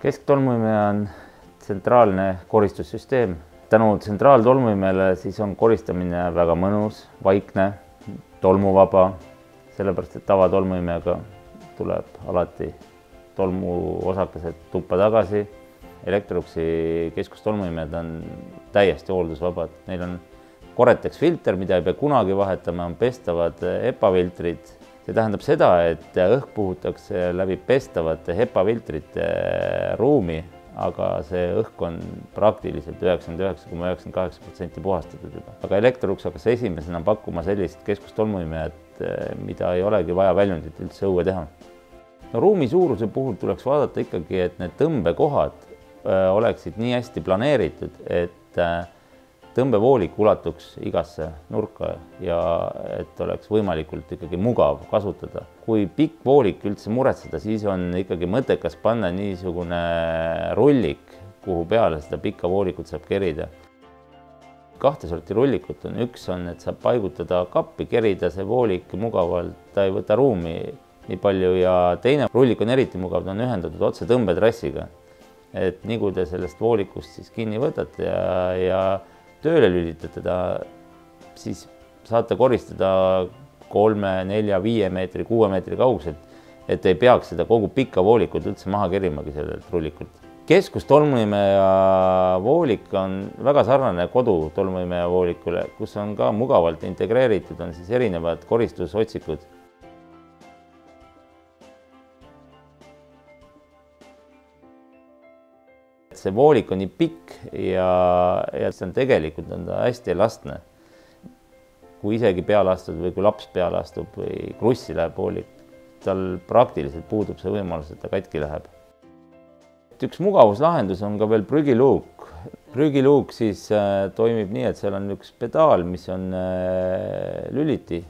Kesktolmuimeja on tsentraalne koristussüsteem. Tänu tsentraaltolmuimejale siis on koristamine väga mõnus, vaikne, tolmuvaba, sellepärast et tavatolmuimejaga tuleb alati tolmuosakesed tuppa tagasi. Electroluxi keskustolmuimejad on täiesti hooldusvabad. Neil on Cortex filter, mida ei pea kunagi vahetama, on pestavad HEPA-filtrid. See tähendab seda, et õhk puhutakse läbi pestavate HEPA-filtrite ruumi, aga see õhk on praktiliselt 99,98% puhastatud juba. Aga Electrolux hakkas esimesena pakkuma sellist keskustolmuimejat, mida ei olegi vaja väljundit üldse õue teha. No, ruumi suuruse puhul tuleks vaadata ikkagi, et need tõmbekohad oleksid nii hästi planeeritud, et tõmbevoolik ulatuks igasse nurka ja et oleks võimalikult ikkagi mugav kasutada. Kui pikk voolik üldse muretseda, siis on ikkagi mõttekas panna niisugune rullik, kuhu peale seda pikka voolikut saab kerida. Kahte sorti rullikut on. Üks on, et saab paigutada kappi, kerida see voolik mugavalt, ta ei võta ruumi nii palju, ja teine rullik on eriti mugav, ta on ühendatud otse tõmbetrassiga. Et nii kui te sellest voolikust siis kinni võtate ja tööle lülitate ta, siis saate koristada 3, 4, 5 meetri, 6 meetri kauguselt, et ei peaks seda kogu pikka voolikut üldse maha kerimagi sellelt rullikult. Keskustolmuimeja voolik on väga sarnane kodutolmuimeja voolikule, kus on ka mugavalt integreeritud, on siis erinevad koristusotsikud. See voolik on nii pikk ja see on tegelikult ta hästi elastne. Kui isegi peale astub või kui laps peale astub või krussi läheb voolik, tal praktiliselt puudub see võimalus, et ta katki läheb. Üks mugavuslahendus on ka veel prügiluuk. Prügiluuk siis toimib nii, et seal on üks pedaal, mis on lüliti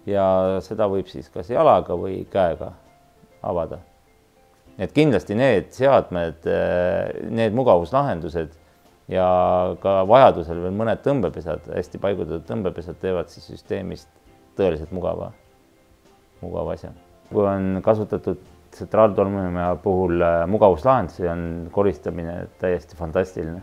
ja seda võib siis kas jalaga või käega avada. Et kindlasti need seadmed, need mugavuslahendused ja ka vajadusel veel mõned tõmbepesad, hästi paigutatud tõmbepesad teevad siis süsteemist tõeliselt mugava asja. Kui on kasutatud tsentraaltolmuimeja puhul mugavuslahendusi, on koristamine täiesti fantastiline.